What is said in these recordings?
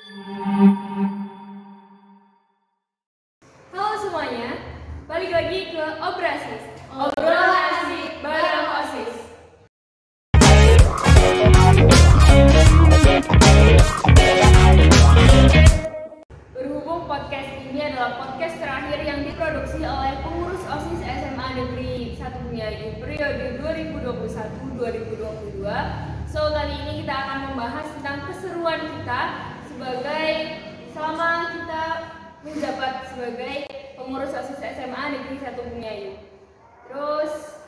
Halo semuanya, balik lagi ke Obrasis, obrolan asik bareng OSIS. Berhubung podcast ini adalah podcast terakhir yang diproduksi oleh pengurus OSIS SMA Negeri 1 Bumiayu periode 2021-2022. So kali ini kita akan membahas tentang keseruan kita selama kita menjabat sebagai pengurus OSIS SMA Negeri 1 Bumiayu. Terus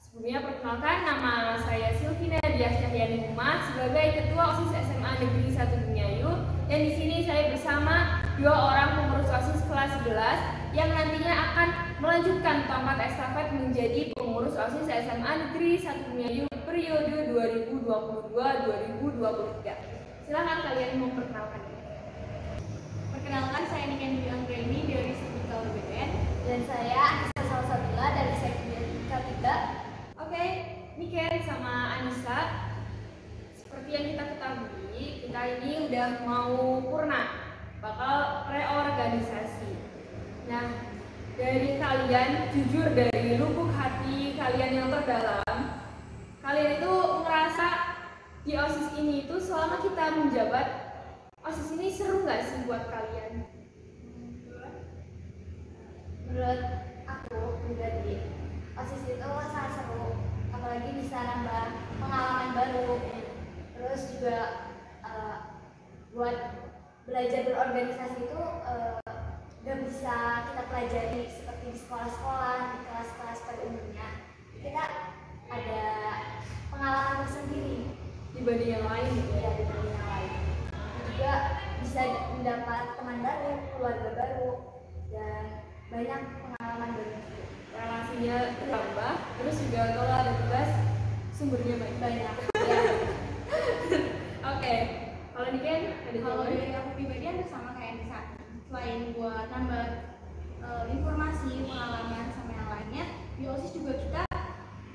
sebelumnya perkenalkan, nama saya Sylvina Diah Cahyani Umar sebagai Ketua OSIS SMA Negeri 1 Bumiayu. Dan di sini saya bersama dua orang pengurus OSIS kelas 11 yang nantinya akan melanjutkan tongkat estafet menjadi pengurus OSIS SMA Negeri 1 Bumiayu periode 2022-2023. Silakan kalian memperkenalkan. Perkenalkan, saya Niken Dwi Anggreni dari Sekolah UBN. Dan saya Anissa Salsabila dari Sekolah K3. Oke, Niken sama Anissa, seperti yang kita ketahui, kita ini udah mau purna, bakal reorganisasi. Nah, dari kalian, jujur dari lubuk hati kalian yang terdalam, kalian itu ngerasa di OSIS ini itu selama kita menjabat, OSIS ini seru nggak sih buat kalian? Menurut aku pribadi, OSIS itu sangat seru, apalagi bisa nambah pengalaman baru. Terus juga buat belajar berorganisasi itu gak bisa kita pelajari seperti di sekolah-sekolah, di kelas-kelas pada umumnya. Kita ada pengalaman tersendiri Dibanding yang lain gitu ya? dibanding yang lain. Juga bisa mendapat teman baru, keluarga baru, dan banyak pengalaman baru. Relasinya bertambah, terus juga kalau ada tugas sumbernya banyak. Ya. Oke, kalau Niken ada Kalau jawaban? dari aku pribadi hampir sama kayak Nisa. Selain buat nambah informasi, pengalaman sama yang lainnya, di OSIS juga kita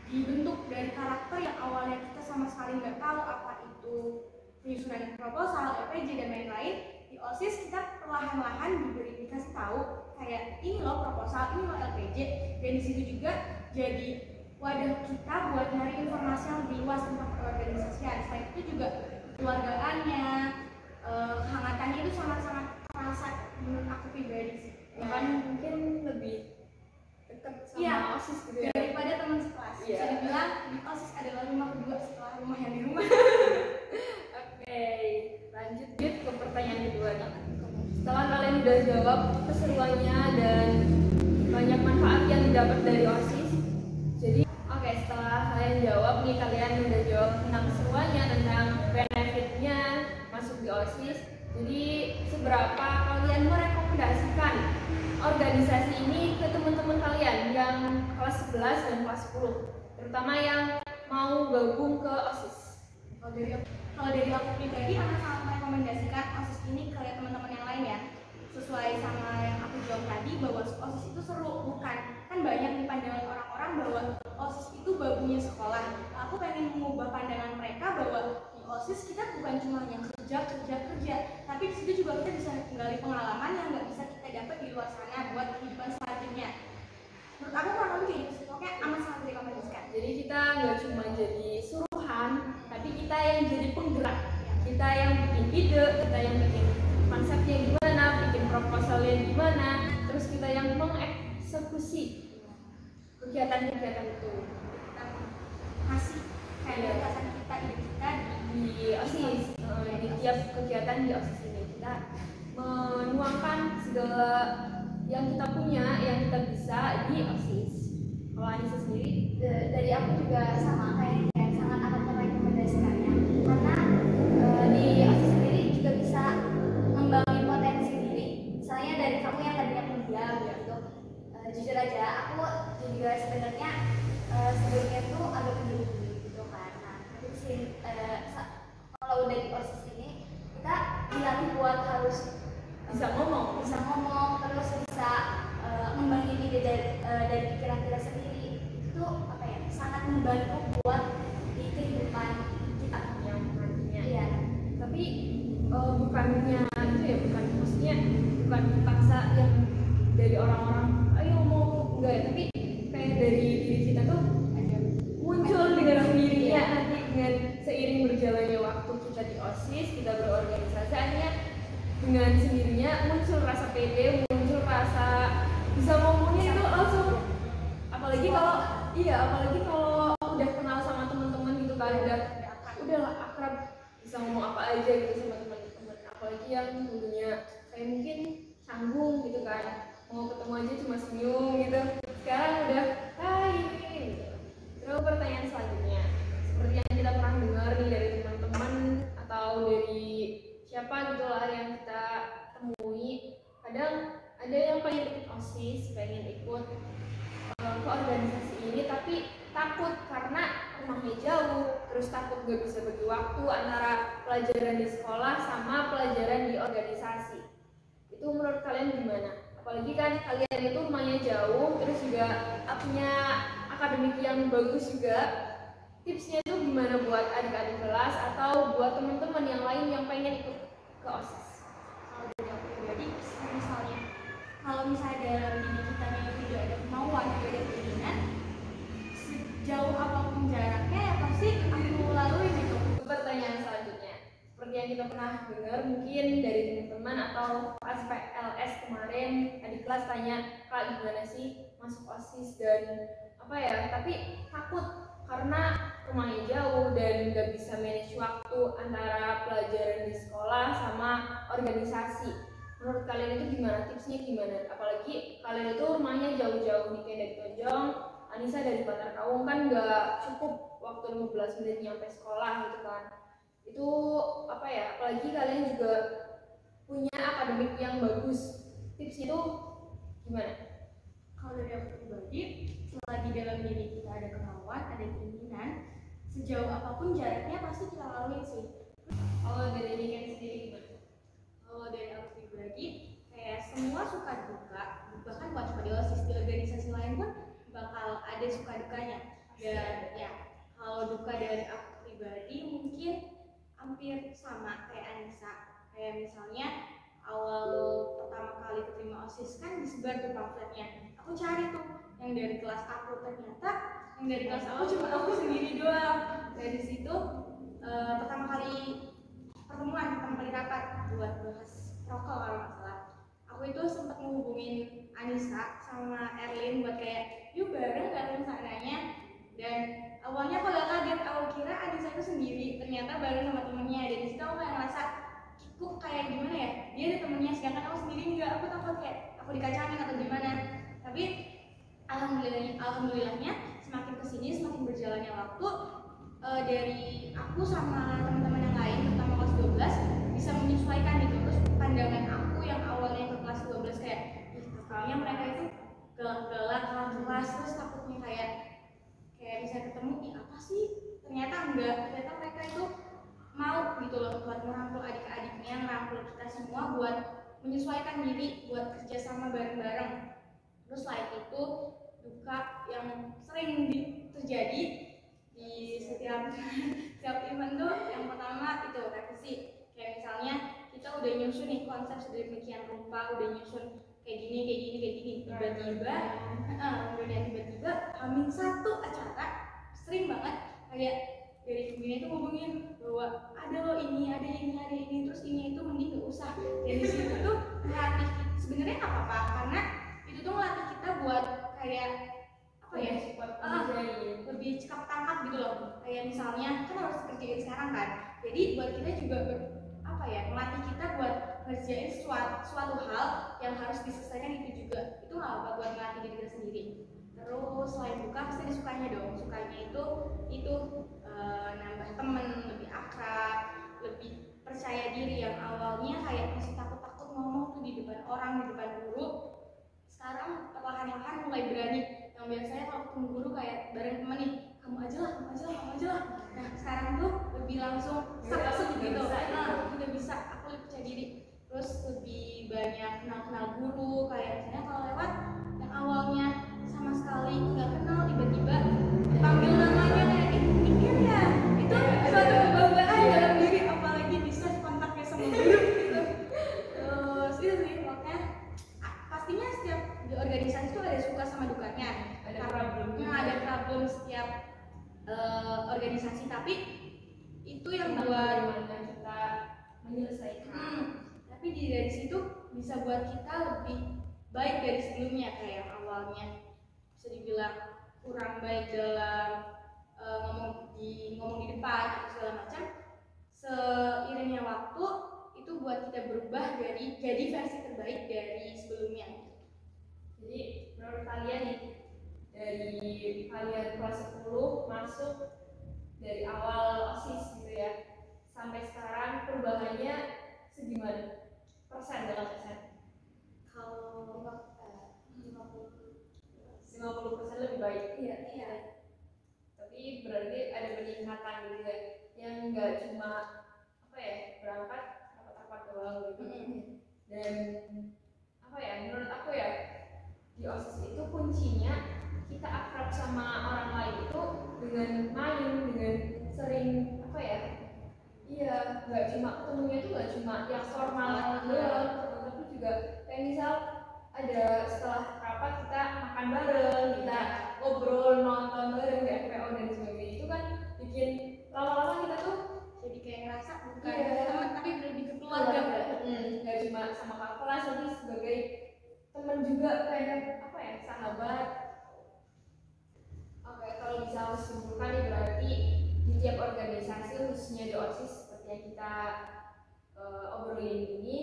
dibentuk dari karakter yang awalnya kita sama sekali nggak tahu apa itu penyusunan proposal, LPJ dan lain-lain. Di OSIS kita perlahan-lahan dikasih tahu kayak ini loh proposal, ini loh LPJ, dan di situ juga jadi wadah kita buat nyari informasi yang lebih luas tentang perorganisasian. Selain itu juga keluargaannya, kehangatannya itu sangat-sangat terasa menurut aku pribadi sih. Bahkan mungkin lebih dekat sama Iya, OSIS gitu ya? daripada teman sekelas. Iya. Bisa dibilang di OSIS adalah rumah kedua setelah rumah yang di rumah. Oke, lanjut ke pertanyaan kedua nih. Setelah kalian udah jawab keseruannya dan banyak manfaat yang didapat dari OSIS, jadi setelah kalian jawab nih, kalian udah jawab tentang keseruannya, tentang benefitnya masuk di OSIS. Jadi seberapa kalian merekomendasikan organisasi ini ke teman-teman kalian yang kelas 11 dan kelas 10, terutama yang mau gabung ke OSIS? Kalau dari aku pribadi, aku sangat merekomendasikan OSIS ini ke teman-teman yang lain ya. Sesuai sama yang aku jawab tadi, bahwa OSIS itu seru, bukan kan banyak nih pandangan orang-orang bahwa OSIS itu babunya sekolah. Aku pengen mengubah pandangan mereka bahwa di OSIS kita bukan cuma yang kerja, tapi di situ juga kita bisa menggali pengalaman yang nggak bisa kita dapat di luar sana buat kehidupan selanjutnya. Menurut aku kurang lebih kayak gitu. Oke, amat sangat direkomendasikan. Jadi kita nggak cuma jadi suruhan, tapi kita yang jadi penggerak. Kita yang bikin ide, kita yang bikin konsepnya gimana, bikin proposalnya gimana, terus kita yang mengeksekusi kegiatan-kegiatan itu. Kita kasih kayak gagasan kita, ide kita Di OSIS, di tiap kegiatan di OSIS ini kita menuangkan segala yang kita punya, yang kita bisa di OSIS. Kalau Anissa sendiri? Dari aku juga sama kayak yang sangat amat merekomendasikannya, karena di OSIS sendiri juga bisa ngembangin potensi diri. Misalnya dari kamu yang tadinya pendiam gitu, jujur aja aku juga sebenarnya sebelumnya tuh agak pendiam gitu kan. Nah, tapi kalau udah di OSIS ini kita dilatih buat harus Bisa ngomong. terus bisa ngembangin ide dari pikiran kita sendiri. Itu apa ya, sangat membantu buat di kehidupan kita Yang nantinya. Iya. Tapi bukannya itu ya, bukan maksudnya bukan paksa yang dari orang-orang ayo mau enggak ya, tapi kayak dari diri kita tuh ada muncul dengan sendirinya nanti dengan seiring berjalannya waktu kita di OSIS, kita berorganisasi, akhirnya dengan sendirinya muncul rasa pede, muncul rasa bisa ngomongnya itu langsung, apalagi kalau udah kenal sama teman-teman gitu kan, udahlah akrab, bisa ngomong apa aja gitu sama teman-teman, apalagi yang dulunya kayak mungkin canggung gitu kan, mau ketemu aja cuma senyum gitu, sekarang udah hai gitu. Terus pertanyaan selanjutnya, seperti yang kita pernah dengar nih dari teman-teman atau dari siapa gitu lah yang kita temui, kadang ada yang pengen ikut OSIS, pengen ikut ke organisasi ini tapi takut karena rumahnya jauh, terus takut gak bisa bagi waktu antara pelajaran di sekolah sama pelajaran di organisasi. Itu menurut kalian gimana? Apalagi kan kalian itu rumahnya jauh, terus juga punya akademik yang bagus juga. Tipsnya itu gimana buat adik-adik kelas atau buat teman-teman yang lain yang pengen ikut ke OSIS? Kalau dari aku pribadi, kalau misalnya dalam diri kita tidak ada kemauan, tidak ada keinginan, sejauh apapun jaraknya ya pasti aku lalui gitu. Pertanyaan selanjutnya, seperti yang kita pernah dengar mungkin dari teman-teman atau pas PLS kemarin, adik kelas tanya, Kak gimana sih masuk OSIS dan apa ya, tapi takut karena rumahnya jauh dan nggak bisa manage waktu antara pelajaran di sekolah sama organisasi. Menurut kalian itu gimana? Tipsnya gimana? Apalagi kalian itu rumahnya jauh-jauh nih, kayak dari Tonjong, Anissa dari Bantar Kaung, kan nggak cukup waktu 15 menit nyampe sekolah gitu kan. Itu apa ya, apalagi kalian juga punya akademik yang bagus. Tips itu gimana? Kalau dari aku pribadi, selagi dalam diri kita ada kemauan, ada keinginan, sejauh apapun jaraknya pasti kita lalui sih. Kalau dari Niken sendiri gimana? Kalau dari aku pribadi, kayak semua suka duka, bahkan bukan cuma di OSIS, di organisasi lain pun bakal ada suka dukanya. Dan ya, kalau duka dari aku pribadi mungkin hampir sama kayak Anissa. Kayak misalnya awal pertama kali keterima OSIS kan disebar tuh pamfletnya. Aku cari tuh yang dari kelas aku, ternyata yang dari kelas aku cuma aku sendiri doang. Dari situ pertama kali rapat buat bahas prokol kalau nggak salah. Aku itu sempat menghubungin Anissa sama Erlin buat kayak yuk bareng gak rencananya. Dan awalnya aku agak kaget, aku kira Anissa itu sendiri, ternyata bareng sama temennya. Dan disitu aku kayak ngerasa kok kayak gimana ya, dia ada temennya sedangkan aku sendiri enggak. Aku takut kayak aku dikacangin atau gimana. Tapi alhamdulillahnya semakin kesini, semakin berjalannya waktu, dari aku sama teman-teman yang lain, terutama kelas 12 bisa menyesuaikan gitu. Terus pandangan aku yang awalnya ke kelas 12 kayak takutnya mereka itu galak-galak kelas, terus takutnya kayak bisa ketemu apa sih, ternyata enggak, ternyata mereka itu mau gitu loh buat merangkul adik-adiknya, merangkul kita semua buat menyesuaikan diri, buat kerjasama bareng-bareng. Terus selain itu duka yang sering terjadi di setiap event tuh, yang pertama itu revisi. Kayak misalnya kita udah nyusun nih konsep sedemikian rupa, udah nyusun kayak gini, tiba-tiba Hamin satu acara sering banget kayak dari pembina itu ngomongin bahwa ada loh ini, ada ini, terus ini itu mending gak usah. Dari situ tuh melatih, sebenarnya nggak apa-apa karena itu tuh melatih kita buat kayak apa ya, lebih cepat tangkap gitu loh. Kayak misalnya kan harus kerjain sekarang kan, jadi buat kita juga melatih kita buat ngerjain suatu hal yang harus diselesaikan itu juga. Itu nggak apa buat melatih diri kita sendiri. Terus selain duka pasti ada sukanya dong. Sukanya itu nambah temen, lebih akrab, lebih percaya diri. Yang awalnya kayak masih takut-takut ngomong tuh di depan orang, di depan guru, sekarang perlahan-lahan mulai berani. Yang biasanya kalau ketemu guru kayak bareng temen nih, kamu aja lah. Nah sekarang tuh lebih langsung sak gitu. Udah bisa, aku lebih percaya diri. Terus lebih banyak kenal guru. Kayak misalnya kalau lewat yang awalnya sama sekali nggak kenal, tiba-tiba panggil namanya kayak Niken ya, itu suatu kebanggaan dalam diri. Apalagi bisa kontaknya sama guru, itu yang tentang buat bagaimana kita menyelesaikan. Tapi dari situ bisa buat kita lebih baik dari sebelumnya, kayak yang awalnya bisa dibilang kurang baik dalam ngomong di depan atau segala macam. Seiringnya waktu itu buat kita berubah jadi versi terbaik dari sebelumnya. Jadi menurut kalian nih, dari kalian kelas 10 masuk dari awal OSIS gitu ya, sampai sekarang perubahannya segimana? Persen dalam persen? Kalau 50% lebih baik. iya. Tapi berarti ada peningkatan gitu ya, yang nggak cuma apa ya, berangkat rapat-rapat doang gitu. Dan apa ya, menurut aku ya, di OSIS itu kuncinya kita akrab sama orang lain itu dengan main, dengan sering apa ya, iya, nggak cuma ketemunya tuh nggak cuma yang formal doang, tapi juga kayak misal ada setelah rapat kita makan bareng, kita ngobrol, nonton bareng di FPO dan sebagainya. Itu kan bikin lama-lama kita tuh Jadi kayak ngerasa bukan Iya. teman tapi lebih ke keluarga. nggak cuma sama kakak kelas, tapi sebagai teman juga, kayak apa ya, sahabat. Oke, kalau bisa harus simpulkan ya, berarti di tiap organisasi khususnya di OSIS seperti yang kita obrolin ini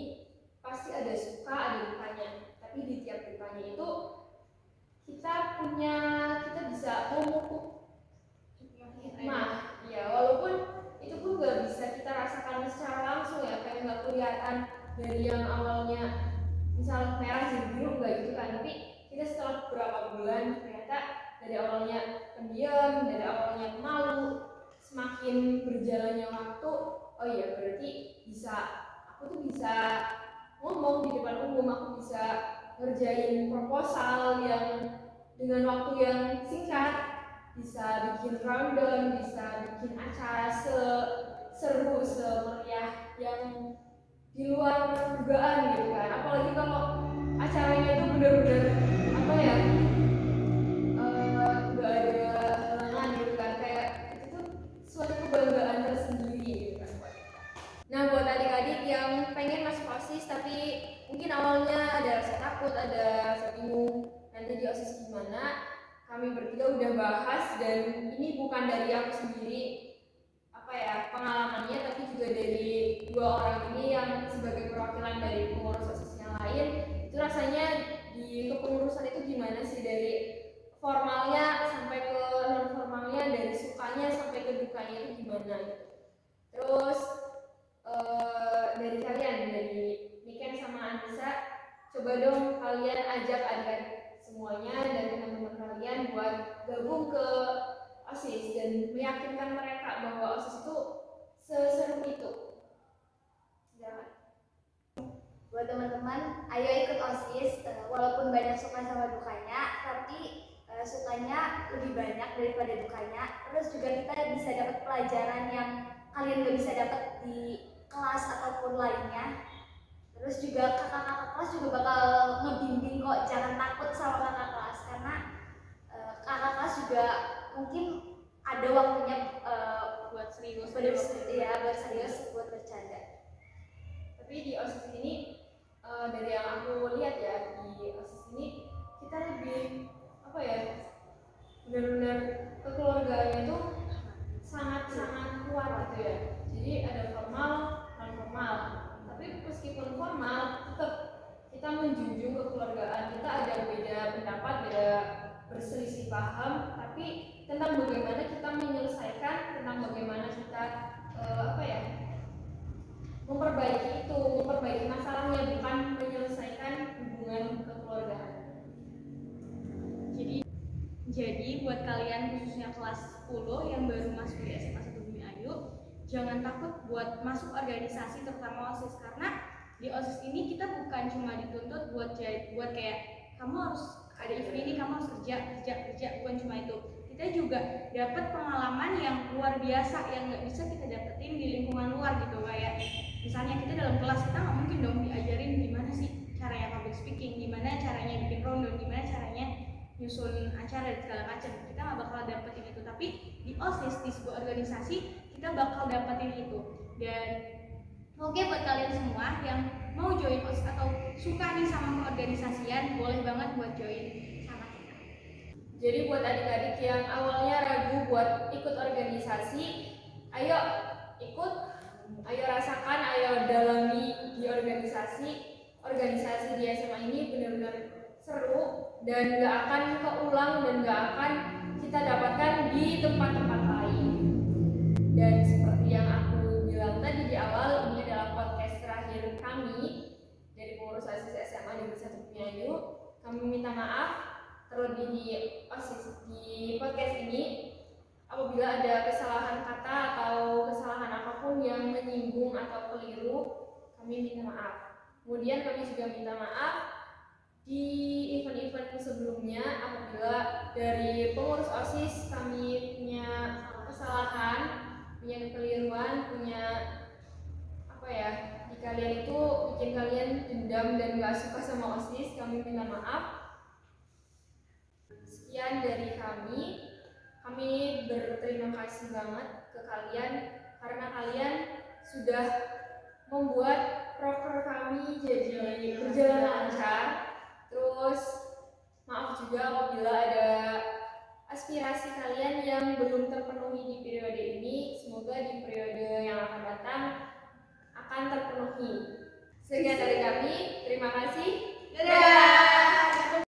pasti ada suka ada dukanya. Tapi di tiap dukanya itu kita bisa memupuk hikmah, ya walaupun itu pun nggak bisa kita rasakan secara langsung ya, kayak nggak kelihatan dari yang awalnya misal merah jadi biru nggak gitu kan, tapi kita setelah beberapa bulan ternyata dari awalnya pendiam, dari awalnya malu, semakin berjalannya waktu, oh iya berarti aku tuh bisa ngomong di depan umum, aku bisa ngerjain proposal yang dengan waktu yang singkat, bisa bikin rundown, bisa bikin acara seru, semeriah yang di luar dugaan gitu kan. Apalagi kalau acaranya itu benar-benar apa ya, nggak ada halangan gitu kan, kayak itu tuh suatu kebanggaan tersendiri gitu kan buat kita. Nah, buat adik-adik yang pengen masuk OSIS tapi mungkin awalnya ada rasa takut, ada rasa bingung nanti di OSIS gimana, kami bertiga udah bahas, dan ini bukan dari aku sendiri apa ya pengalamannya, tapi juga dari dua orang ini yang sebagai perwakilan dari pengurus OSIS yang lain. Itu rasanya di kepengurusan itu gimana sih, dari formalnya sampai ke non formalnya, dari sukanya sampai ke dukanya itu gimana gitu. Terus dari kalian, dari Niken sama Anissa, coba dong kalian ajak adik-adik semuanya dan teman-teman kalian buat gabung ke OSIS dan meyakinkan mereka bahwa OSIS itu seseru itu. Jangan. Buat teman-teman, ayo ikut OSIS, walaupun banyak suka sama dukanya, tapi sukanya lebih banyak daripada dukanya. Terus juga kita bisa dapat pelajaran yang kalian gak bisa dapat di kelas ataupun lainnya. Terus juga kakak-kakak kelas juga bakal ngebimbing kok, jangan takut sama kakak kelas, karena kakak kelas juga mungkin ada waktunya Buat serius, buat serius, buat bercanda. Tapi di OSIS ini dari yang aku lihat ya, di OSIS ini kita lebih apa ya, benar-benar kekeluargaannya itu sangat-sangat kuat gitu ya. Jadi ada formal, non formal. Tapi meskipun formal, tetap kita menjunjung kekeluargaan. Kita ada beda pendapat, beda berselisih paham, tapi tentang bagaimana kita menyelesaikan, tentang bagaimana kita apa ya, memperbaiki masalahnya, bukan menyelesaikan hubungan kekeluargaan. Jadi buat kalian khususnya kelas 10 yang baru masuk di SMA 1 Bumi Ayu, jangan takut buat masuk organisasi, terutama OSIS, karena di OSIS ini kita bukan cuma dituntut buat kayak kamu harus ada event ini, kamu harus kerja, bukan cuma itu. Kita juga dapat pengalaman yang luar biasa yang nggak bisa kita dapetin di lingkungan luar gitu. Kayak misalnya kita dalam kelas, kita nggak mungkin dong diajarin gimana sih caranya public speaking, gimana caranya bikin rundown, gimana caranya nyusun acara dan segala macam. Kita nggak bakal dapetin itu. Tapi di OSIS, di sebuah organisasi, kita kita bakal dapetin itu. Dan oke, buat kalian semua yang mau join OSIS atau suka nih sama keorganisasian, boleh banget buat join sama kita. Jadi buat adik-adik yang awalnya ragu buat ikut organisasi, ayo ikut, ayo rasakan, ayo dalami di organisasi. Organisasi di SMA ini benar-benar seru dan gak akan keulang dan gak akan kita dapatkan di tempat-tempat lain. Dan seperti yang aku bilang tadi di awal, ini adalah podcast terakhir kami dari pengurus OSIS SMA Negeri 1 Bumiayu. Kami minta maaf terlebih di OSIS di podcast ini apabila ada kesalahan kata atau kesalahan apapun yang menyinggung atau keliru, kami minta maaf. Kemudian kami juga minta maaf di event-event sebelumnya apabila dari pengurus OSIS kami punya kesalahan, punya kekeliruan, punya di kalian itu bikin kalian dendam dan gak suka sama OSIS, kami minta maaf. Sekian dari kami berterima kasih banget ke kalian karena kalian sudah membuat proker kami jadi berjalan lancar. Terus maaf juga apabila ada aspirasi kalian yang belum terpenuhi di periode ini. Semoga di periode yang akan datang akan terpenuhi. Sekian dari kami, terima kasih. Dadah!